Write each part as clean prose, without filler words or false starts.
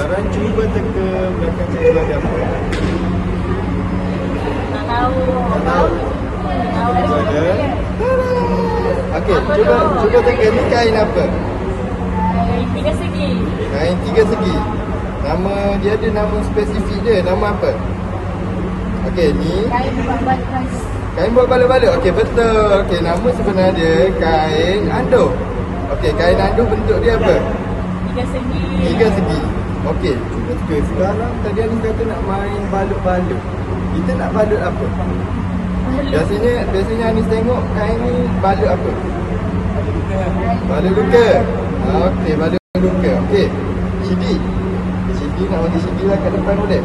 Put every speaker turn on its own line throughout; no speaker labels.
Sekarang cuba teka belakang cikgu ada apa?
Tak tahu.
Tak tahu? Cikgu ada. Okey, cuba teka ni kain apa?
Kain 3 segi.
Kain 3 segi. Nama dia ada nama spesifik dia. Nama apa? Okey, ni
Kain buat balas.
kain buat bala-bala. Okey, betul. Okey, nama sebenar dia kain anduh. Okey, kain anduh bentuk dia apa?
3 segi.
3 segi. Okey, cuba teka. Sekarang tadi Anis kata nak main balut-balut. Kita nak balut apa? Biasanya Anis tengok kain ni balut apa? Balut luka. Okey, balut luka. Okey. CD. CD nak bagi CD lah kat depan boleh?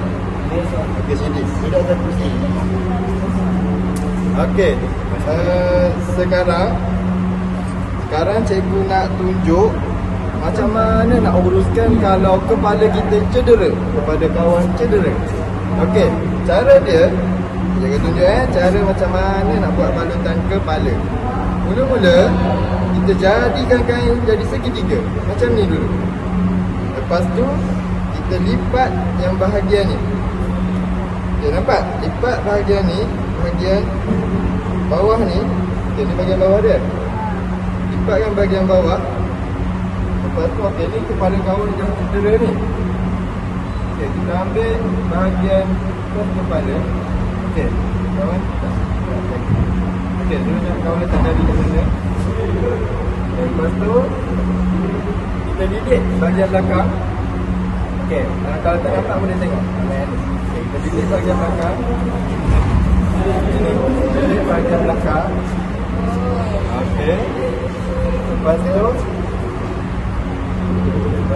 Okey, CD. Sudah ada kursi. Okey. Sekarang cikgu nak tunjuk macam mana nak uruskan kalau kepala kita cedera, kepada kawan cedera. Okey, cara dia cikgu tunjuk cara macam mana nak buat balutan kepala. Mula-mula kita jadikan kain jadi segitiga. Macam ni dulu. Lepas tu kita lipat yang bahagian ni. Okey, nampak? Lipat bahagian ni, bahagian bawah ni. Okey, ni bahagian bawah dia. Lipatkan bahagian bawah. Lepas tu okey, ni kepala kawan yang cedera ni. Okey, kita ambil bahagian kepala. Okey, kawan. Okey, dia nak kawan letak dari mana. Lepas tu kita didik bahagian belakang. Okey, kalau tak nampak boleh tengok. Okey, kita didik bahagian belakang. Ini didik bahagian belakang. Okey. Lepas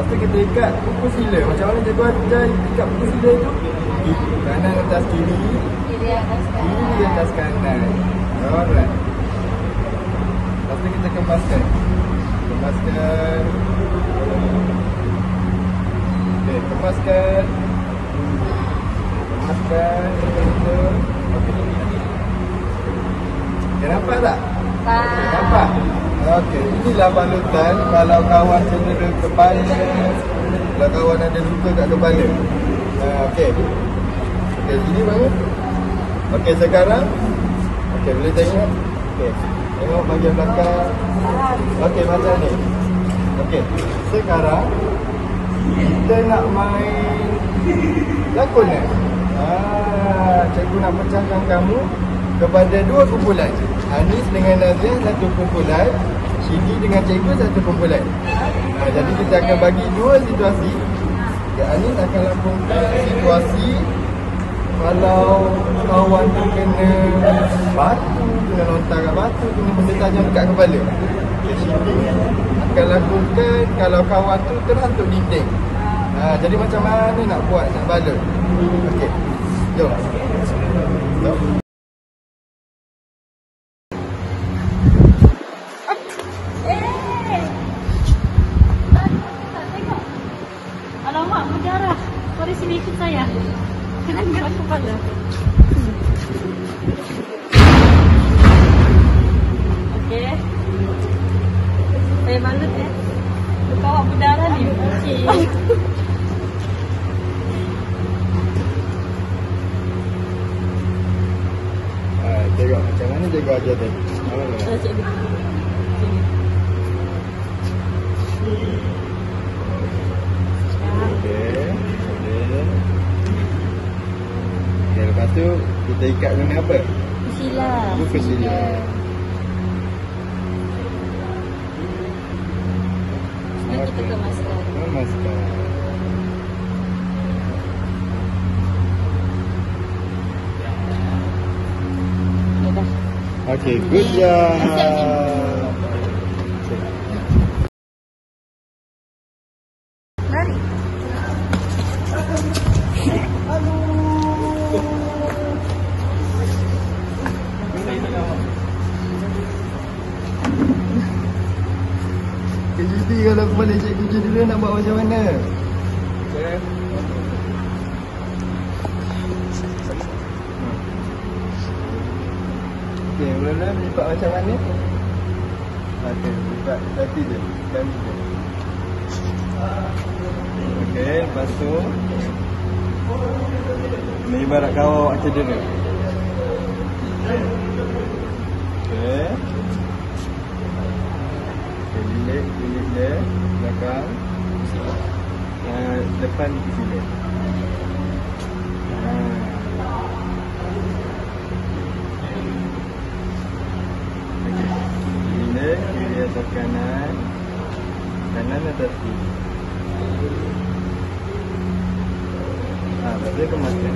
tu kita ikat buku sila. Macam mana cikgu ajar ikat buku sila tu? Kanan atas kiri,
Kiri atas kanan.
kiri atas kanan. Alright. Lepas tu kita kembaskan. Kembaskan. Okey, kembaskan. Kembaskan. Okey. Okay, nampak tak? Okey, nampak? Okey, inilah balutan kalau kawan cedera kepala, kalau kawan ada luka kat kepala. Okey. Okey, sini mana? Okey, sekarang okey, boleh tengok. Okey. Tengok bahagian belakang. Okey, macam ni. Okey. Sekarang kita nak main lakon ni. Cikgu nak pecahkan kamu kepada 2 kumpulan. Anis dengan Nazia satu kumpulan, Shidi dengan cikgu satu kumpulan. Jadi kita akan bagi 2 situasi. Anis akan lakukan situasi kalau kawan tu kena batu, kena lontar kat batu, kena benda tajam dekat kepala. Shidi akan lakukan kalau kawan tu terhantuk dinding. Jadi macam mana nak buat, nak balut. Okey, jom.
Alamak, berdarah. Mari sini ikut saya. Kena gerak kepala. Okey. Saya balut ya. Luka awak berdarah ni. Okey.
Tengok macam mana cikgu ajar tadi.
Cikgu.
Okey, lepas tu kita ikat guna apa?
Sila.
Buku sila.
Nanti kita kemaskan.
Kemaskan.
Ya dah.
Okey, good job.
Lari.
Jadi kalau kepala cikgu cedera nak buat macam mana? Okey, mula-mula lipat macam mana? Okey, lipat kaki je, kaki je. Okey, lepas tu ni ibarat kau awak cedera. Okey. Lilit dia belakang. Depan di sini. Lilit kiri atas kanan. Kanan atas kiri. Lepas tu kemaskan.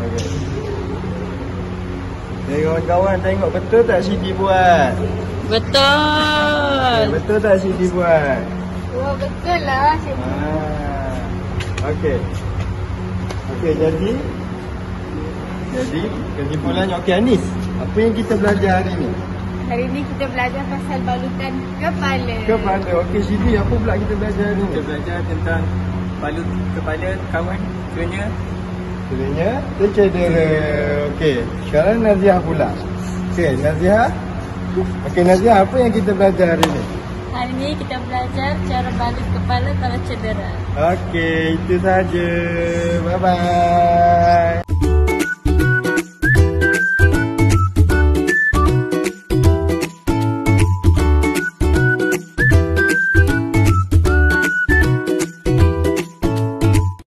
Okey. Jadi kawan-kawan tengok betul tak Siti buat?
Betul.
Betul tak Siti buat?
Oh, betul lah.
Okey. Okey, jadi kesimpulannya, okey Anis, apa yang kita belajar hari ni?
Hari ni kita belajar pasal balutan kepala.
Kepala. Okey Siti, apa pula kita belajar hari ni?
Kita belajar tentang balut kepala kawan, kiranya
Kiranya dia cedera. Okey, sekarang Naziah pula. Okey, Naziah. Okey Naziah, apa yang kita belajar hari ni?
Hari ni kita belajar cara balut kepala kalau cedera.
Okey, itu saja. Bye bye.